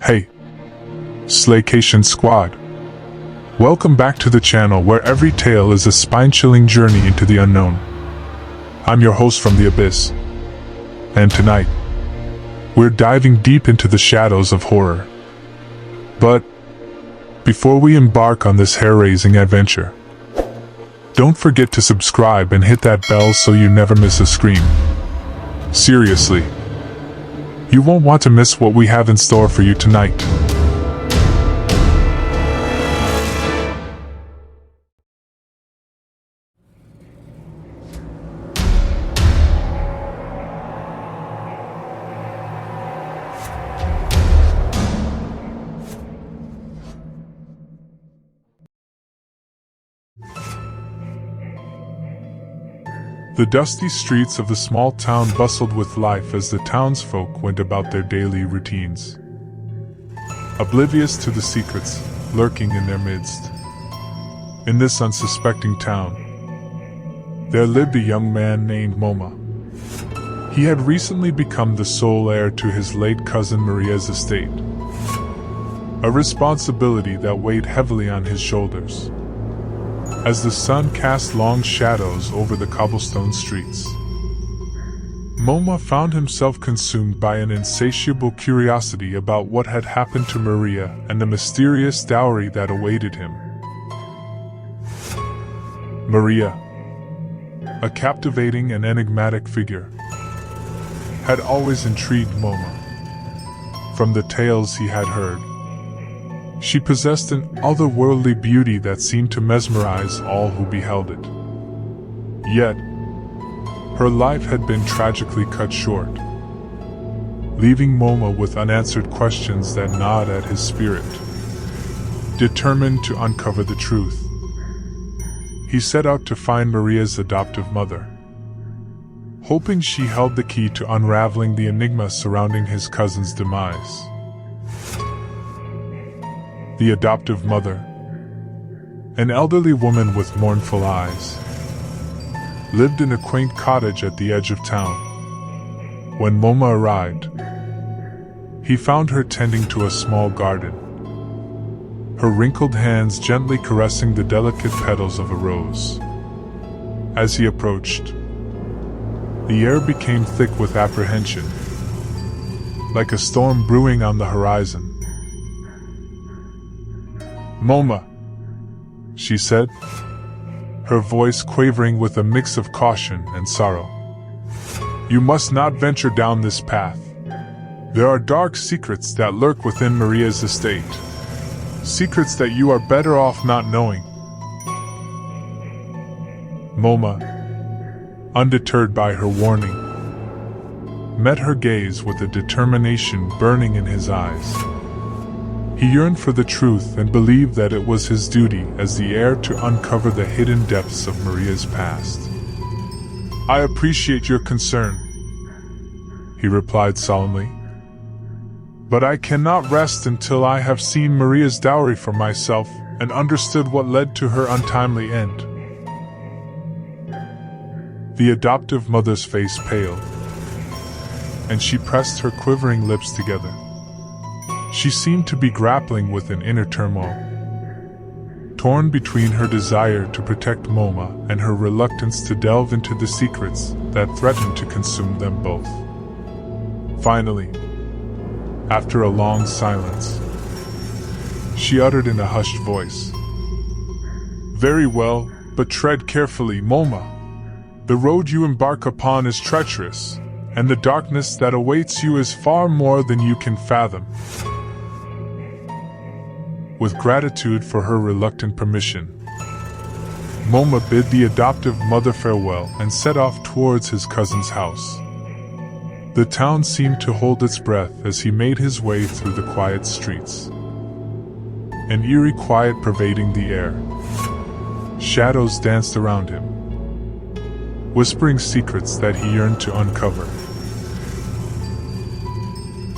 Hey, Slaycation Squad. Welcome back to the channel where every tale is a spine-chilling journey into the unknown. I'm your host from the Abyss. And tonight, we're diving deep into the shadows of horror. But before we embark on this hair-raising adventure, don't forget to subscribe and hit that bell so you never miss a scream. Seriously, you won't want to miss what we have in store for you tonight. The dusty streets of the small town bustled with life as the townsfolk went about their daily routines, oblivious to the secrets lurking in their midst. In this unsuspecting town, there lived a young man named Moma. He had recently become the sole heir to his late cousin Maria's estate, a responsibility that weighed heavily on his shoulders. As the sun cast long shadows over the cobblestone streets, Moma found himself consumed by an insatiable curiosity about what had happened to Maria and the mysterious dowry that awaited him. Maria, a captivating and enigmatic figure, had always intrigued Moma. From the tales he had heard, she possessed an otherworldly beauty that seemed to mesmerize all who beheld it. Yet, her life had been tragically cut short, leaving Moma with unanswered questions that gnawed at his spirit. Determined to uncover the truth, he set out to find Maria's adoptive mother, hoping she held the key to unraveling the enigma surrounding his cousin's demise. The adoptive mother, an elderly woman with mournful eyes, lived in a quaint cottage at the edge of town. When Moma arrived, he found her tending to a small garden, her wrinkled hands gently caressing the delicate petals of a rose. As he approached, the air became thick with apprehension, like a storm brewing on the horizon. "Moma," she said, her voice quavering with a mix of caution and sorrow. "You must not venture down this path. There are dark secrets that lurk within Maria's estate. Secrets that you are better off not knowing." Moma, undeterred by her warning, met her gaze with a determination burning in his eyes. He yearned for the truth and believed that it was his duty as the heir to uncover the hidden depths of Maria's past. "I appreciate your concern," he replied solemnly, "but I cannot rest until I have seen Maria's dowry for myself and understood what led to her untimely end." The adoptive mother's face paled, and she pressed her quivering lips together. She seemed to be grappling with an inner turmoil, torn between her desire to protect Moma and her reluctance to delve into the secrets that threatened to consume them both. Finally, after a long silence, she uttered in a hushed voice, "Very well, but tread carefully, Moma. The road you embark upon is treacherous, and the darkness that awaits you is far more than you can fathom." With gratitude for her reluctant permission, Moma bid the adoptive mother farewell and set off towards his cousin's house. The town seemed to hold its breath as he made his way through the quiet streets, an eerie quiet pervading the air. Shadows danced around him, whispering secrets that he yearned to uncover.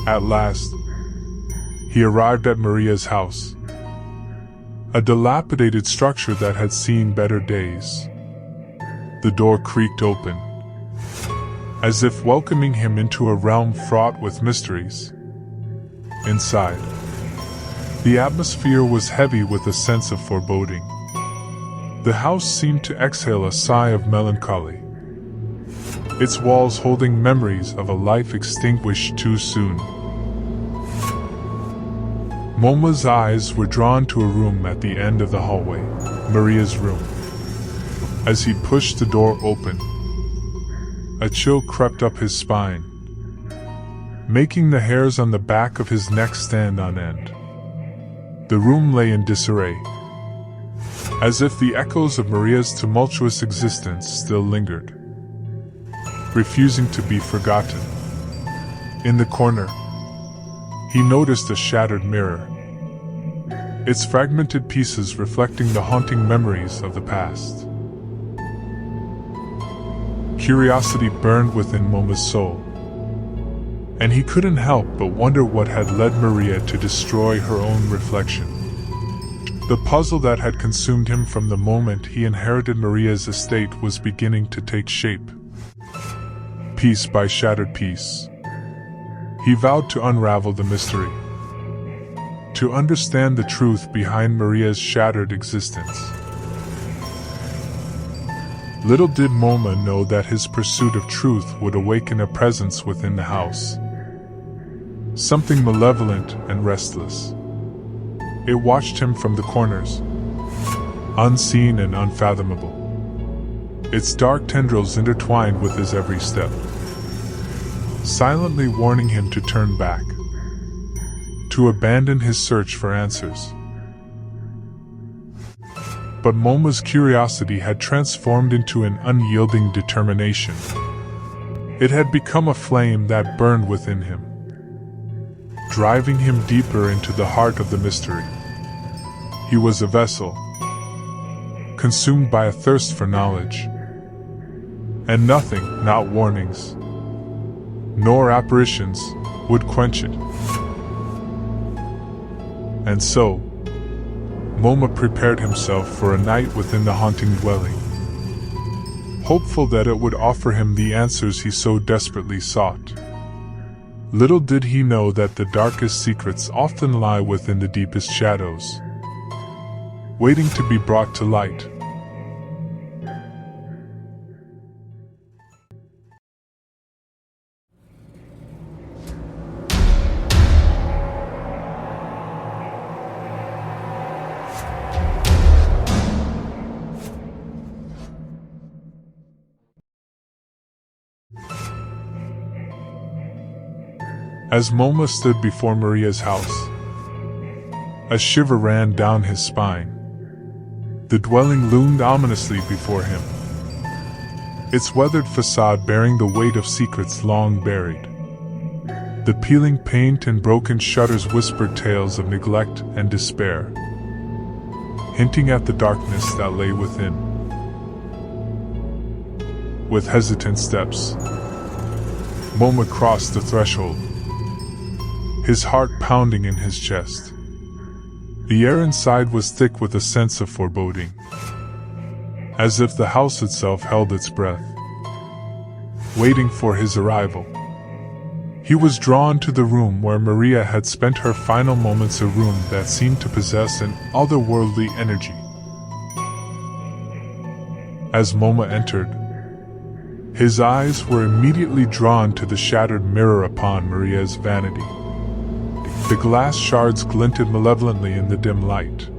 At last, he arrived at Maria's house, a dilapidated structure that had seen better days. The door creaked open, as if welcoming him into a realm fraught with mysteries. Inside, The atmosphere was heavy with a sense of foreboding. The house seemed to exhale a sigh of melancholy, its walls holding memories of a life extinguished too soon. Moma's eyes were drawn to a room at the end of the hallway, Maria's room. As he pushed the door open, a chill crept up his spine, making the hairs on the back of his neck stand on end. The room lay in disarray, as if the echoes of Maria's tumultuous existence still lingered, refusing to be forgotten. In the corner, he noticed a shattered mirror, its fragmented pieces reflecting the haunting memories of the past. Curiosity burned within Moma's soul, and he couldn't help but wonder what had led Maria to destroy her own reflection. The puzzle that had consumed him from the moment he inherited Maria's estate was beginning to take shape. Piece by shattered piece, he vowed to unravel the mystery, to understand the truth behind Maria's shattered existence. Little did Moma know that his pursuit of truth would awaken a presence within the house, something malevolent and restless. It watched him from the corners, unseen and unfathomable, its dark tendrils intertwined with his every step, silently warning him to turn back, to abandon his search for answers. But Moma's curiosity had transformed into an unyielding determination. It had become a flame that burned within him, driving him deeper into the heart of the mystery. He was a vessel, consumed by a thirst for knowledge, and nothing, not warnings, nor apparitions, would quench it. And so, Moma prepared himself for a night within the haunting dwelling, hopeful that it would offer him the answers he so desperately sought. Little did he know that the darkest secrets often lie within the deepest shadows, waiting to be brought to light. As Moma stood before Maria's house, a shiver ran down his spine. The dwelling loomed ominously before him, its weathered facade bearing the weight of secrets long buried. The peeling paint and broken shutters whispered tales of neglect and despair, hinting at the darkness that lay within. With hesitant steps, Moma crossed the threshold, his heart pounding in his chest. The air inside was thick with a sense of foreboding, as if the house itself held its breath, waiting for his arrival. He was drawn to the room where Maria had spent her final moments, a room that seemed to possess an otherworldly energy. As Moma entered, his eyes were immediately drawn to the shattered mirror upon Maria's vanity. The glass shards glinted malevolently in the dim light,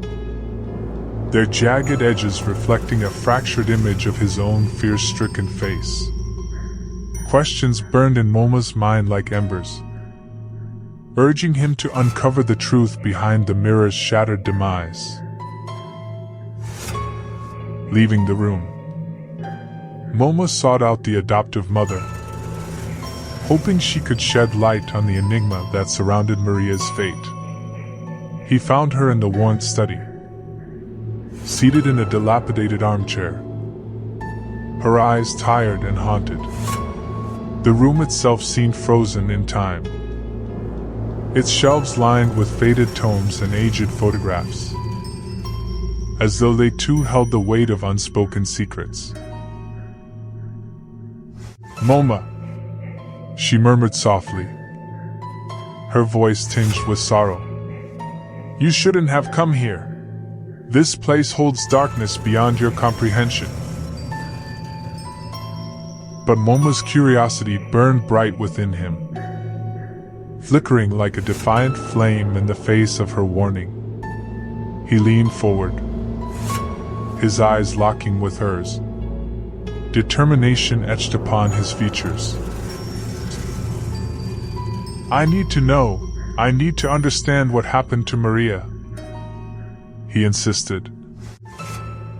their jagged edges reflecting a fractured image of his own fear-stricken face. Questions burned in Moma's mind like embers, urging him to uncover the truth behind the mirror's shattered demise. Leaving the room, Moma sought out the adoptive mother, hoping she could shed light on the enigma that surrounded Maria's fate. He found her in the worn study, seated in a dilapidated armchair, her eyes tired and haunted. The room itself seemed frozen in time, its shelves lined with faded tomes and aged photographs, as though they too held the weight of unspoken secrets. "Moma," she murmured softly, her voice tinged with sorrow. You shouldn't have come here. This place holds darkness beyond your comprehension. But Moma's curiosity burned bright within him, flickering like a defiant flame in the face of her warning. He leaned forward, his eyes locking with hers, determination etched upon his features. I need to know. I need to understand what happened to Maria, he insisted,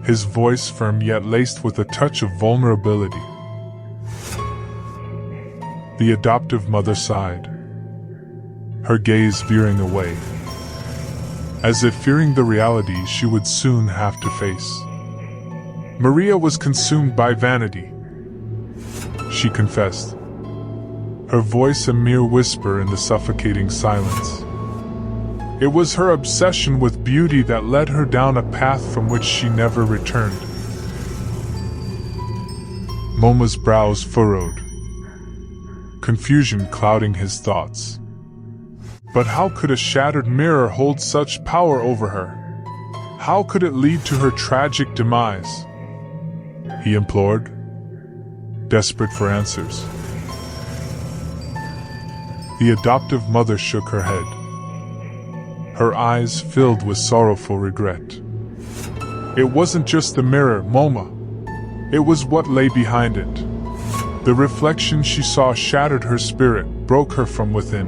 his voice firm yet laced with a touch of vulnerability. The adoptive mother sighed, her gaze veering away, as if fearing the reality she would soon have to face. Maria was consumed by vanity, she confessed, her voice a mere whisper in the suffocating silence. It was her obsession with beauty that led her down a path from which she never returned. Moma's brows furrowed, confusion clouding his thoughts. But how could a shattered mirror hold such power over her? How could it lead to her tragic demise? He implored, desperate for answers. The adoptive mother shook her head, her eyes filled with sorrowful regret. It wasn't just the mirror, Moma. It was what lay behind it. The reflection she saw shattered her spirit, broke her from within.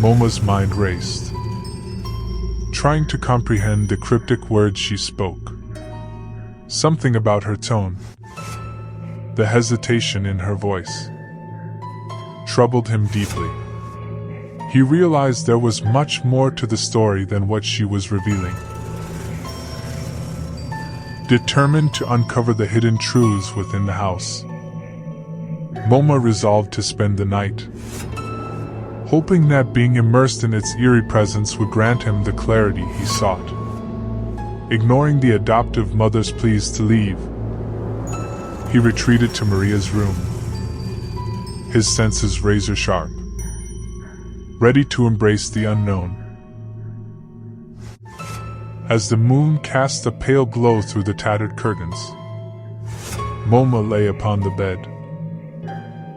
Moma's mind raced, trying to comprehend the cryptic words she spoke. Something about her tone, the hesitation in her voice, troubled him deeply. He realized there was much more to the story than what she was revealing. Determined to uncover the hidden truths within the house, Moma resolved to spend the night, hoping that being immersed in its eerie presence would grant him the clarity he sought. Ignoring the adoptive mother's pleas to leave, he retreated to Maria's room, his senses razor sharp, ready to embrace the unknown. As the moon cast a pale glow through the tattered curtains, Moma lay upon the bed,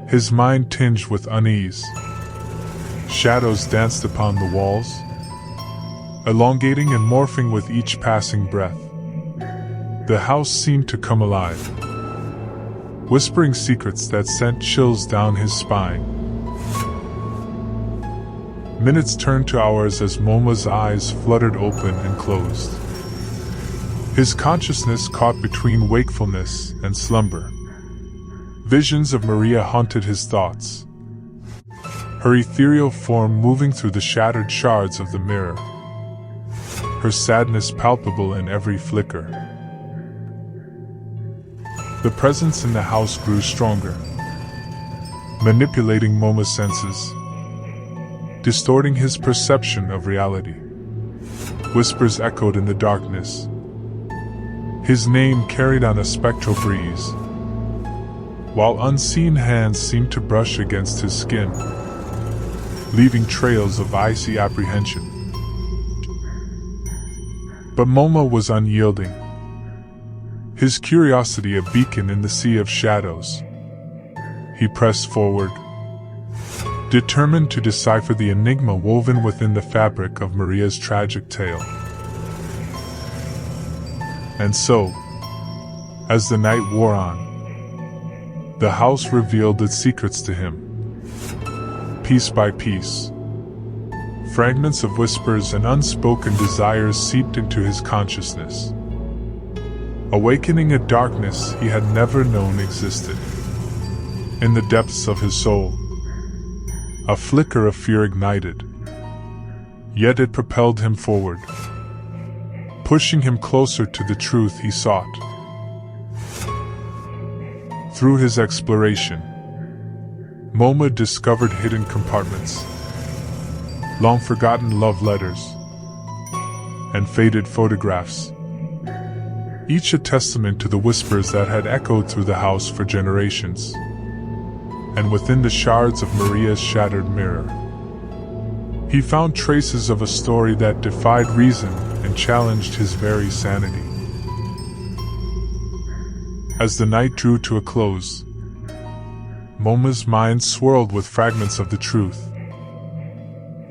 his mind tinged with unease. Shadows danced upon the walls, elongating and morphing with each passing breath. The house seemed to come alive, whispering secrets that sent chills down his spine. Minutes turned to hours as Moma's eyes fluttered open and closed, his consciousness caught between wakefulness and slumber. Visions of Maria haunted his thoughts, her ethereal form moving through the shattered shards of the mirror, her sadness palpable in every flicker. The presence in the house grew stronger, manipulating Moma's senses, distorting his perception of reality. Whispers echoed in the darkness, his name carried on a spectral breeze, while unseen hands seemed to brush against his skin, leaving trails of icy apprehension. But Moma was unyielding, his curiosity a beacon in the sea of shadows. He pressed forward, determined to decipher the enigma woven within the fabric of Maria's tragic tale. And so, as the night wore on, the house revealed its secrets to him. Piece by piece, fragments of whispers and unspoken desires seeped into his consciousness, awakening a darkness he had never known existed. In the depths of his soul, a flicker of fear ignited, yet it propelled him forward, pushing him closer to the truth he sought. Through his exploration, Moma discovered hidden compartments, long-forgotten love letters, and faded photographs, each a testament to the whispers that had echoed through the house for generations. And within the shards of Maria's shattered mirror, He found traces of a story that defied reason and challenged his very sanity. As the night drew to a close, Moma's mind swirled with fragments of the truth,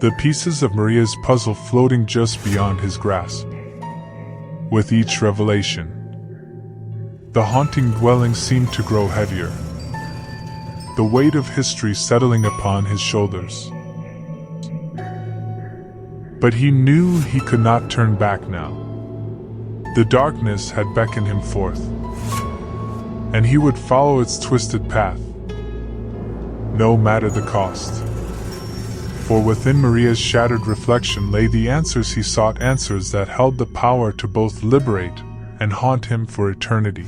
the pieces of Maria's puzzle floating just beyond his grasp. With each revelation, the haunting dwelling seemed to grow heavier, the weight of history settling upon his shoulders. But he knew he could not turn back now. The darkness had beckoned him forth, and he would follow its twisted path, no matter the cost. For within Maria's shattered reflection lay the answers he sought, answers that held the power to both liberate and haunt him for eternity.